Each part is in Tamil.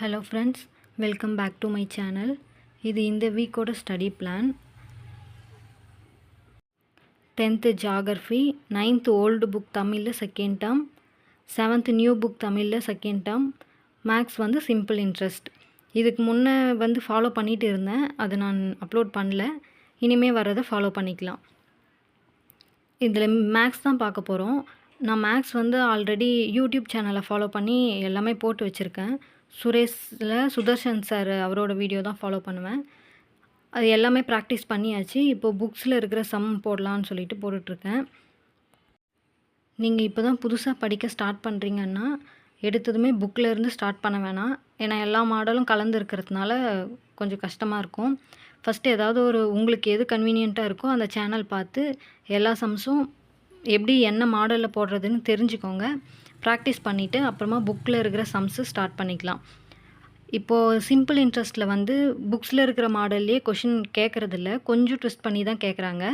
Hello friends, welcome back to my channel. இது இந்த வீக்கோட study plan. 10th geography, 9th old book தமிழில் second term, 7th new book தமிழில் செகண்ட் டேர்ம், மேக்ஸ் வந்து சிம்பிள் இன்ட்ரெஸ்ட். இதுக்கு முன்னே வந்து ஃபாலோ பண்ணிகிட்டு இருந்தேன், அதை நான் அப்லோட் பண்ணல. இனிமேல் வர்றதை ஃபாலோ பண்ணிக்கலாம். இதில் மேக்ஸ் தான் பார்க்க போகிறோம். நான் மேக்ஸ் வந்து ஆல்ரெடி யூடியூப் சேனலை ஃபாலோ பண்ணி எல்லாமே போட்டு வச்சுருக்கேன். சுதர்ஷன் சார் அவரோட வீடியோ தான் ஃபாலோ பண்ணுவேன். அது எல்லாமே ப்ராக்டிஸ் பண்ணியாச்சு. இப்போது புக்ஸில் இருக்கிற சம் போடலான்னு சொல்லிட்டு போட்டுட்ருக்கேன். நீங்கள் இப்போ தான் புதுசாக படிக்க ஸ்டார்ட் பண்ணுறீங்கன்னா எடுத்ததுமே புக்கில் இருந்து ஸ்டார்ட் பண்ண வேணாம். ஏன்னா எல்லா மாடலும் கலந்து இருக்கிறதுனால கொஞ்சம் கஷ்டமாக இருக்கும். ஃபஸ்ட்டு ஏதாவது ஒரு உங்களுக்கு எது கன்வீனியண்ட்டாக இருக்கோ அந்த சேனல் பார்த்து எல்லா சம்ஸும் எப்படி என்ன மாடலில் போடுறதுன்னு தெரிஞ்சுக்கோங்க. ப்ராக்டிஸ் பண்ணிவிட்டு அப்புறமா புக்கில் இருக்கிற சம்ஸு ஸ்டார்ட் பண்ணிக்கலாம். இப்போது சிம்பிள் இன்ட்ரெஸ்ட்டில் வந்து புக்ஸில் இருக்கிற மாடல்லையே கொஷின் கேட்குறதில்ல, கொஞ்சம் ட்விஸ்ட் பண்ணி தான் கேட்குறாங்க.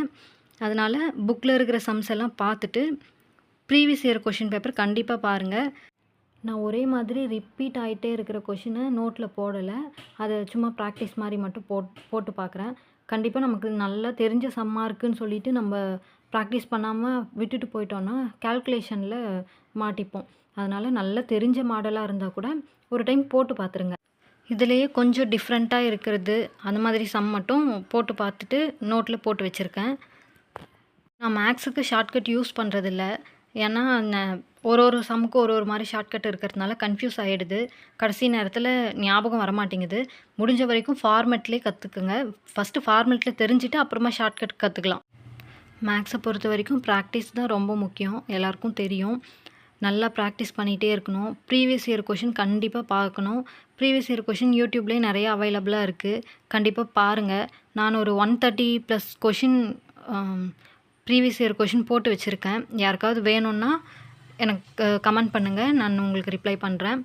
அதனால் புக்கில் இருக்கிற சம்ஸ் எல்லாம் பார்த்துட்டு ப்ரீவியஸ் இயர் கொஷின் பேப்பர் கண்டிப்பாக பாருங்கள். நான் ஒரே மாதிரி ரிப்பீட் ஆகிட்டே இருக்கிற கொஷினை நோட்டில் போடலை, அதை சும்மா ப்ராக்டிஸ் மாதிரி மட்டும் போட்டு பார்க்குறேன். கண்டிப்பாக நமக்கு நல்லா தெரிஞ்ச சம்மாக இருக்குதுன்னு சொல்லிவிட்டு நம்ம ப்ராக்டிஸ் பண்ணாமல் விட்டுட்டு போயிட்டோன்னா கால்குலேஷனில் மாட்டிப்போம். அதனால் நல்லா தெரிஞ்ச மாடலாக இருந்தால் கூட ஒரு டைம் போட்டு பார்த்துருங்க. இதிலேயே கொஞ்சம் டிஃப்ரெண்ட்டாக இருக்கிறது அந்த மாதிரி சம் மட்டும் போட்டு பார்த்துட்டு நோட்டில் போட்டு வச்சுருக்கேன். நான் மேக்ஸுக்கு ஷார்ட்கட் யூஸ் பண்ணுறதில்ல. ஏன்னா ஒரு சம்முக்கு ஒரு மாதிரி ஷார்ட்கட் இருக்கிறதுனால கன்ஃபியூஸ் ஆகிடுது. கடைசி நேரத்தில் ஞாபகம் வரமாட்டேங்குது. முடிஞ்ச வரைக்கும் ஃபார்மெட்லேயே கற்றுக்குங்க. ஃபஸ்ட்டு ஃபார்மெட்டில் தெரிஞ்சுட்டு அப்புறமா ஷார்ட்கட் கற்றுக்கலாம். மேக்ஸை பொறுத்த வரைக்கும் ப்ராக்டிஸ் தான் ரொம்ப முக்கியம், எல்லாருக்கும் தெரியும். நல்லா ப்ராக்டிஸ் பண்ணிகிட்டே இருக்கணும். ப்ரீவியஸ் இயர் கொஷின் கண்டிப்பாக பார்க்கணும். ப்ரீவியஸ் இயர் கொஷின் யூடியூப்லேயே நிறையா அவைலபிளாக இருக்குது, கண்டிப்பாக பாருங்கள். நான் ஒரு 130+ கொஷின் ப்ரீவியஸ் இயர் கொஷின் போட்டு வச்சுருக்கேன். யாருக்காவது வேணும்னா எனக்கு கமெண்ட் பண்ணுங்கள், நான் உங்களுக்கு ரிப்ளை பண்ணுறேன்.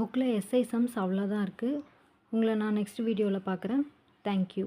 புக்கில் எஸ்ஐ சம்ஸ் அவ்வளோதான் இருக்குது. உங்களை நான் நெக்ஸ்ட் வீடியோவில் பார்க்குறேன். தேங்க்யூ.